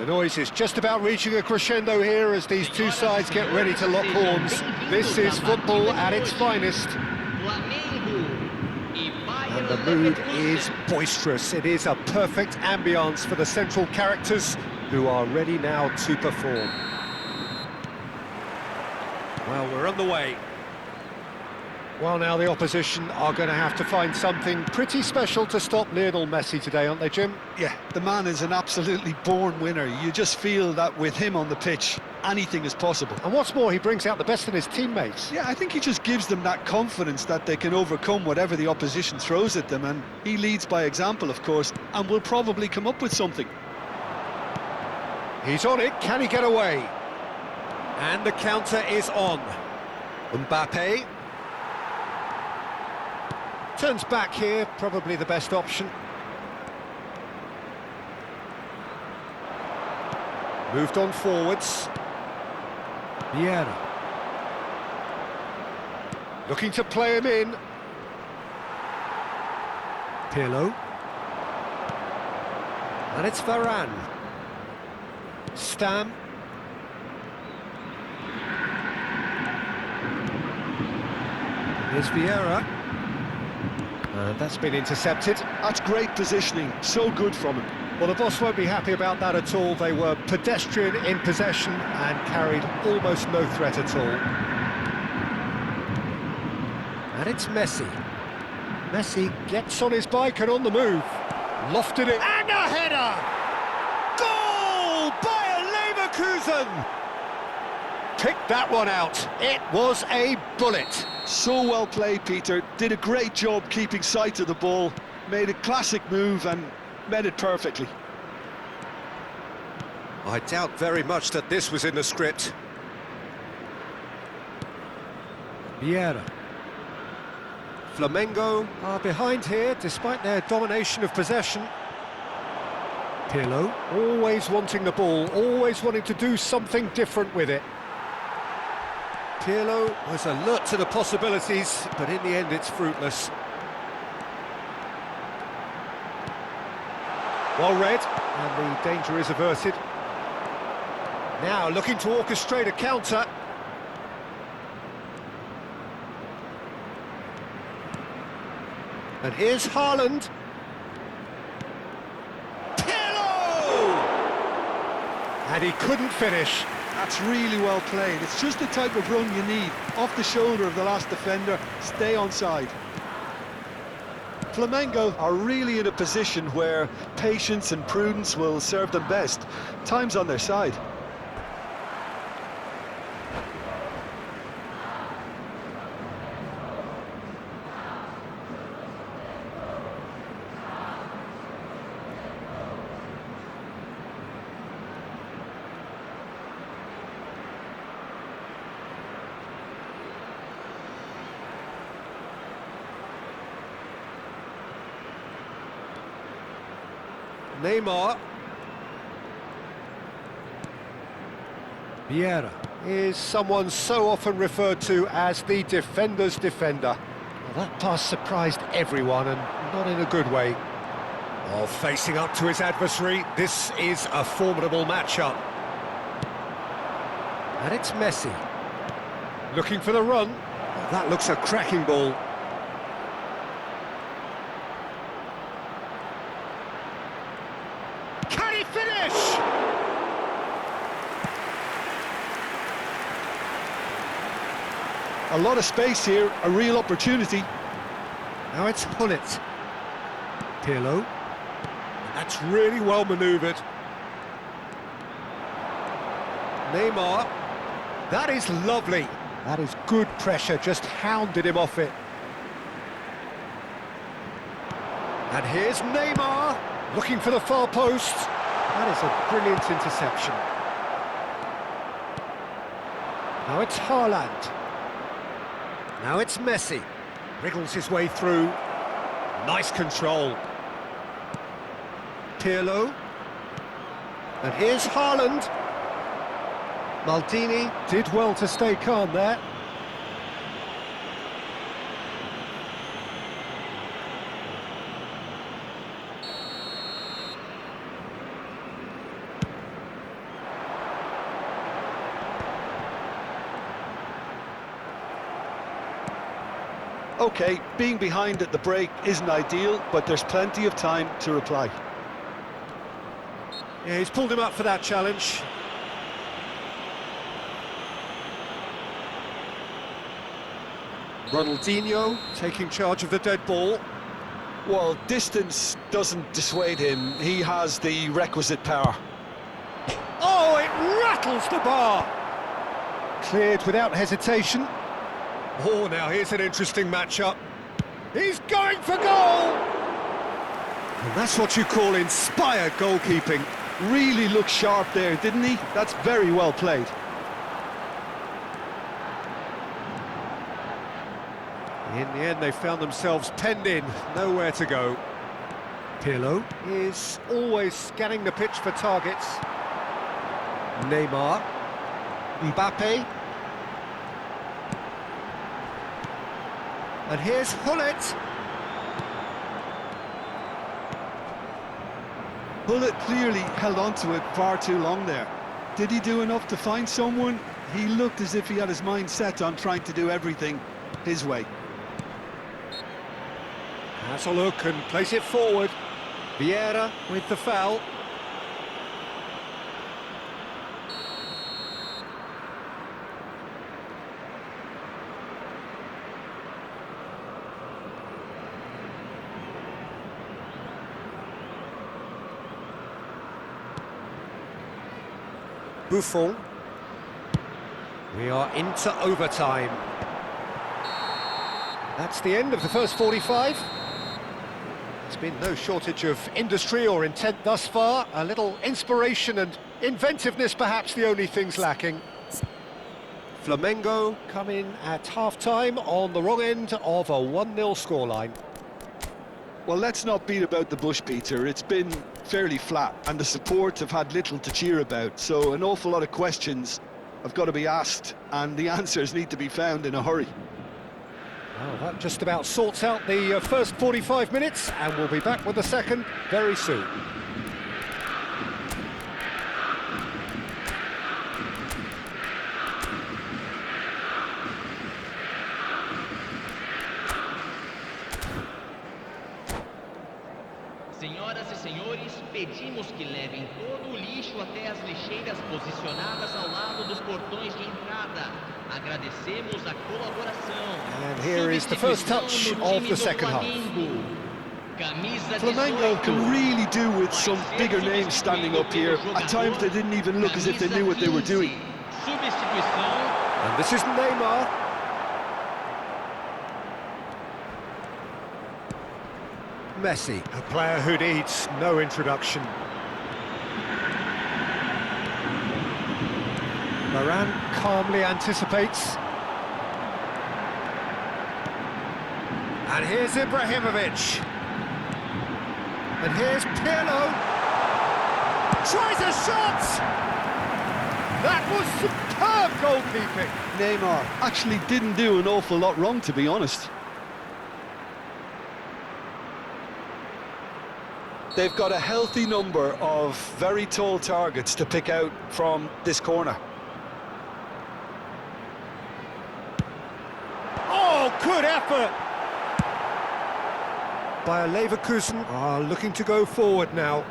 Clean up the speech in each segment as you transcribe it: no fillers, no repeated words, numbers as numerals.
The noise is just about reaching a crescendo here as these two sides get ready to lock horns. This is football at its finest. And the mood is boisterous. It is a perfect ambience for the central characters who are ready now to perform. Well, we're on the way. Well, now the opposition are going to have to find something pretty special to stop Lionel Messi today, aren't they, Jim? Yeah, the man is an absolutely born winner. You just feel that with him on the pitch, anything is possible. And what's more, he brings out the best in his teammates. Yeah, I think he just gives them that confidence that they can overcome whatever the opposition throws at them, and he leads by example, of course, and will probably come up with something. He's on it, can he get away? And the counter is on. Mbappe turns back here, probably the best option. Moved on forwards. Vieira. Looking to play him in. Pirlo. And it's Varane. Stam. Here's Vieira. And that's been intercepted. That's great positioning, so good from him. Well, the boss won't be happy about that at all. They were pedestrian in possession and carried almost no threat at all. And it's Messi. Messi gets on his bike and on the move. Lofted it. And a header! Goal! Bayer Leverkusen! Picked that one out. It was a bullet. So well played, Peter. Did a great job keeping sight of the ball. Made a classic move and met it perfectly. I doubt very much that this was in the script. Vieira. Flamengo are behind here despite their domination of possession. Pirlo, always wanting the ball, always wanting to do something different with it. Pirlo was alert to the possibilities, but in the end it's fruitless. Well read, and the danger is averted. Now looking to orchestrate a counter. And here's Haaland. Pirlo! And he couldn't finish. That's really well played. It's just the type of run you need. Off the shoulder of the last defender, stay onside. Flamengo are really in a position where patience and prudence will serve them best. Time's on their side. Neymar. Vieira is someone so often referred to as the defender's defender. Well, that pass surprised everyone, and not in a good way. Oh, facing up to his adversary, this is a formidable matchup. And it's Messi. Looking for the run. Oh, that looks a cracking ball. Can he finish? A lot of space here, a real opportunity. Now it's Hullet. Pirlo. That's really well manoeuvred. Neymar. That is lovely. That is good pressure, just hounded him off it. And here's Neymar, looking for the far post. That is a brilliant interception. Now it's Haaland. Now it's Messi. Wriggles his way through. Nice control. Pirlo. And here's Haaland. Maldini did well to stay calm there. OK, being behind at the break isn't ideal, but there's plenty of time to reply. Yeah, he's pulled him up for that challenge. Ronaldinho taking charge of the dead ball. Well, distance doesn't dissuade him. He has the requisite power. Oh, it rattles the bar! Cleared without hesitation. Oh, now here's an interesting matchup. He's going for goal! And that's what you call inspired goalkeeping. Really looked sharp there, didn't he? That's very well played. In the end, they found themselves penned in, nowhere to go. Pirlo is always scanning the pitch for targets. Neymar. Mbappe. And here's Hullet. Hullet clearly held on to it far too long there. Did he do enough to find someone? He looked as if he had his mind set on trying to do everything his way. Has a look and plays it forward. Vieira with the foul. Buffon. We are into overtime. That's the end of the first 45. There's been no shortage of industry or intent thus far. A little inspiration and inventiveness perhaps the only things lacking. Flamengo come in at half-time on the wrong end of a 1-0 scoreline. Well, let's not beat about the bush, Peter. It's been fairly flat, and the support have had little to cheer about, so an awful lot of questions have got to be asked, and the answers need to be found in a hurry. Well, that just about sorts out the first 45 minutes, and we'll be back with the second very soon. Senhoras e senhores, pedimos que levem todo o lixo até as lixeiras posicionadas ao lado dos portões de entrada. Agradecemos a colaboração. And here is the first touch of the second half. Flamengo can really do with some bigger names standing up here. At times they didn't even look as if they knew what they were doing. And this is Neymar. Messi, a player who needs no introduction. Varane calmly anticipates. And here's Ibrahimovic. And here's Pirlo. Tries a shot! That was superb goalkeeping. Neymar actually didn't do an awful lot wrong, to be honest. They've got a healthy number of very tall targets to pick out from this corner. Oh, good effort! Bayer Leverkusen are looking to go forward now.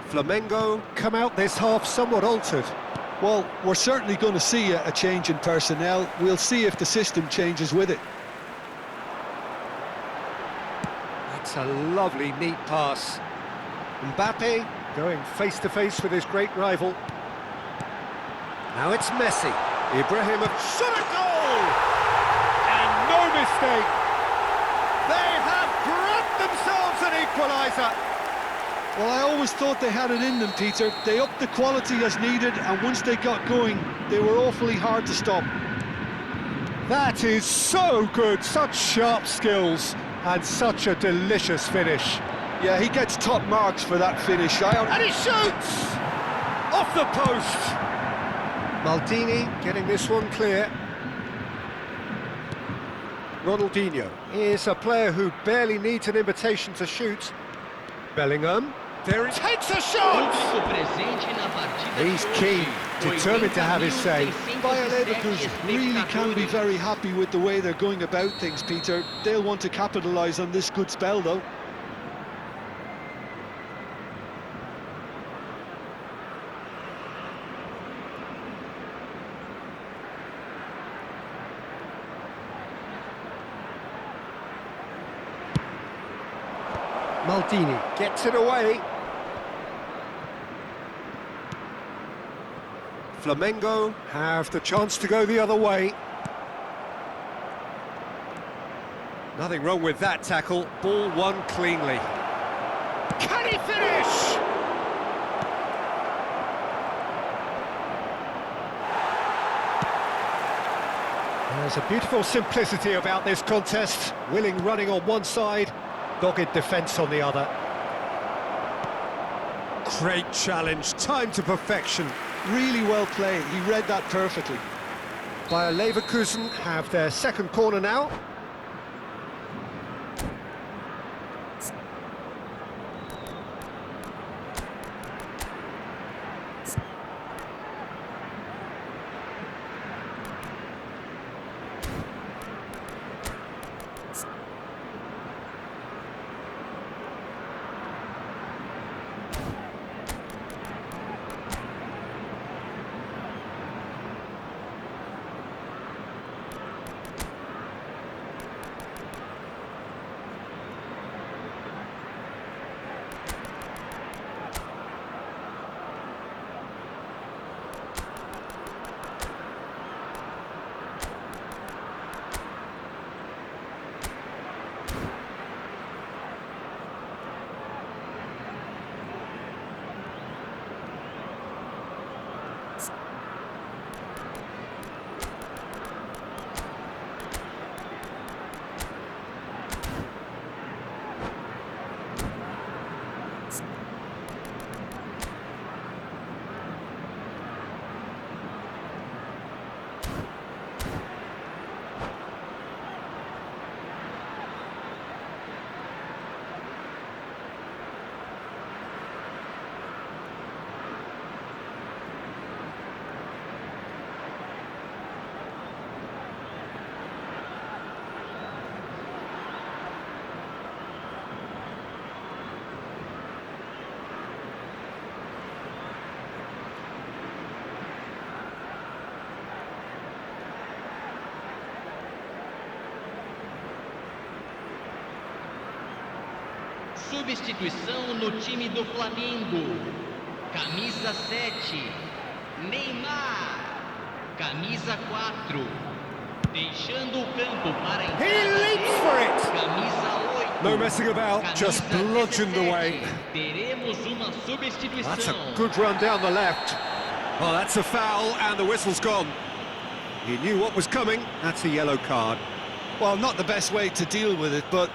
Flamengo come out this half somewhat altered. Well, we're certainly going to see a change in personnel. We'll see if the system changes with it. That's a lovely, neat pass. Mbappe going face-to-face with his great rival. Now it's Messi. Ibrahimovic shot a goal! And no mistake. They have grabbed themselves an equaliser. Well, I always thought they had it in them, Peter. They upped the quality as needed, and once they got going, they were awfully hard to stop. That is so good, such sharp skills, and such a delicious finish. Yeah, he gets top marks for that finish. And he shoots! Off the post! Maldini getting this one clear. Ronaldinho is a player who barely needs an invitation to shoot. Bellingham. There he takes a shot! Público presente na partida He's de keen, hoje. determined to have his say. Bayer Leverkusen really can be very happy with the way they're going about things, Peter. They'll want to capitalise on this good spell, though. Maldini gets it away. Flamengo have the chance to go the other way. Nothing wrong with that tackle. Ball won cleanly. Can he finish? There's a beautiful simplicity about this contest. Willing running on one side, dogged defence on the other. Great challenge, time to perfection. Really well played, he read that perfectly. Bayer Leverkusen have their second corner now. Substituição no time do Flamengo. Camisa 7, Neymar. Camisa 4, deixando o campo para a He leaps for it! Camisa 8. No messing about, just Camisa bludgeoned 17. away. Teremos uma substituição. That's a good run down the left. Oh, that's a foul, and the whistle's gone. He knew what was coming. That's a yellow card. Well, not the best way to deal with it, but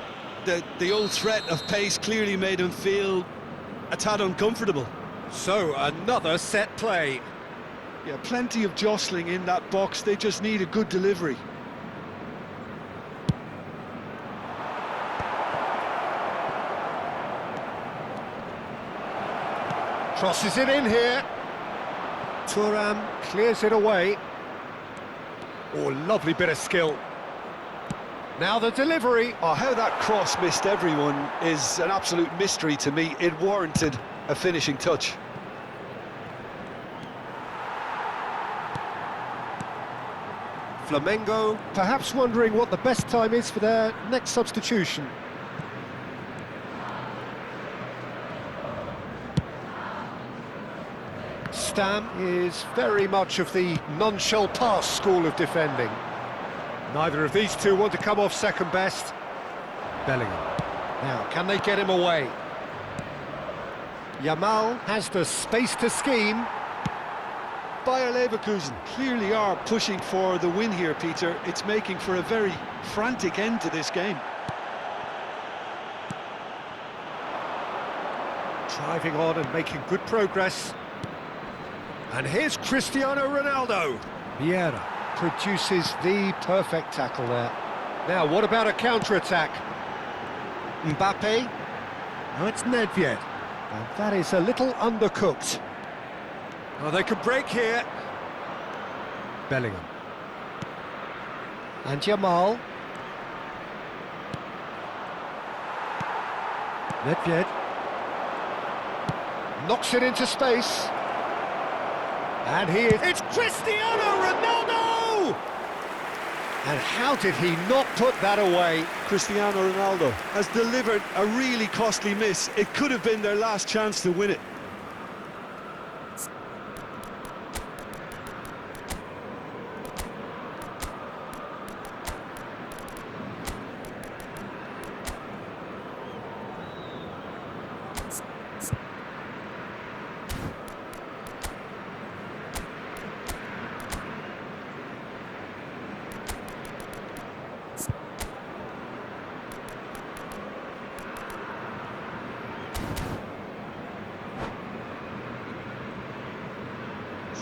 the old threat of pace clearly made him feel a tad uncomfortable. So, another set play. Yeah, plenty of jostling in that box, they just need a good delivery. Crosses it in here. Thuram clears it away. Oh, lovely bit of skill. Now the delivery. Oh, how that cross missed everyone is an absolute mystery to me. It warranted a finishing touch. Flamengo perhaps wondering what the best time is for their next substitution. Stam is very much of the none-shall-pass school of defending. Neither of these two want to come off second best. Bellingham. Now, can they get him away? Yamal has the space to scheme. Bayer Leverkusen clearly are pushing for the win here, Peter. It's making for a very frantic end to this game. Driving on and making good progress. And here's Cristiano Ronaldo. Vieira produces the perfect tackle there. Now, what about a counter-attack? Mbappe. No, it's Nedved. And that is a little undercooked. Oh, they could break here. Bellingham. And Jamal. Nedved. Knocks it into space. And he is... It's Cristiano Ronaldo! And how did he not put that away? Cristiano Ronaldo has delivered a really costly miss. It could have been their last chance to win it.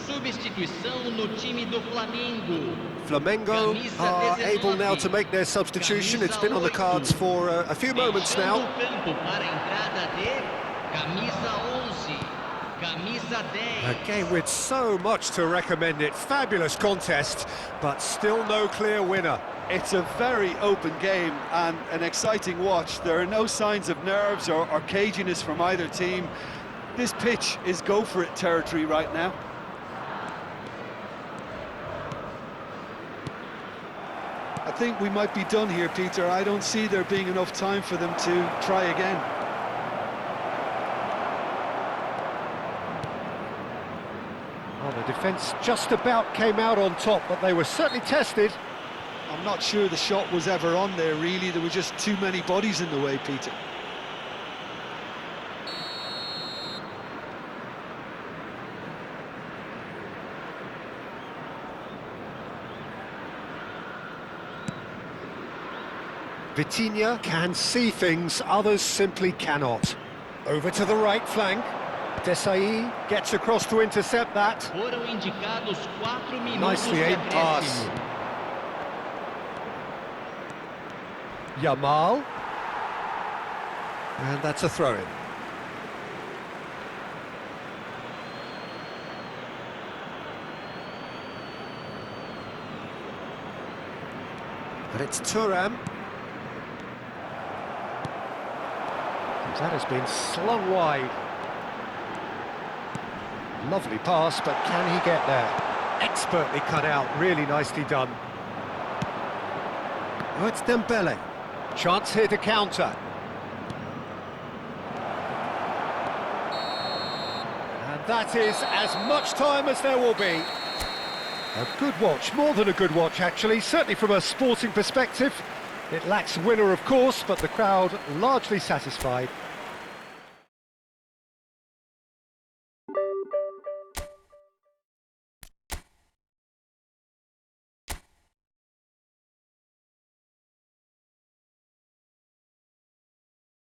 Substituição no time do Flamengo. Flamengo are able now to make their substitution. It's been on the cards for a few moments now. A game with so much to recommend it. Fabulous contest, but still no clear winner. It's a very open game and an exciting watch. There are no signs of nerves or caginess from either team. This pitch is go-for-it territory right now. I think we might be done here, Peter. I don't see there being enough time for them to try again. Well, the defence just about came out on top, but they were certainly tested. I'm not sure the shot was ever on there, really. There were just too many bodies in the way, Peter. Vitinha can see things, others simply cannot. Over to the right flank. Desailly gets across to intercept that. Nicely aimed pass. Jamal. And that's a throw-in. And it's Thuram. That has been slung wide. Lovely pass, but can he get there? Expertly cut out, really nicely done. Oh, it's Dembele. Chance here to counter. And that is as much time as there will be. A good watch, more than a good watch actually, certainly from a sporting perspective. It lacks winner, of course, but the crowd largely satisfied.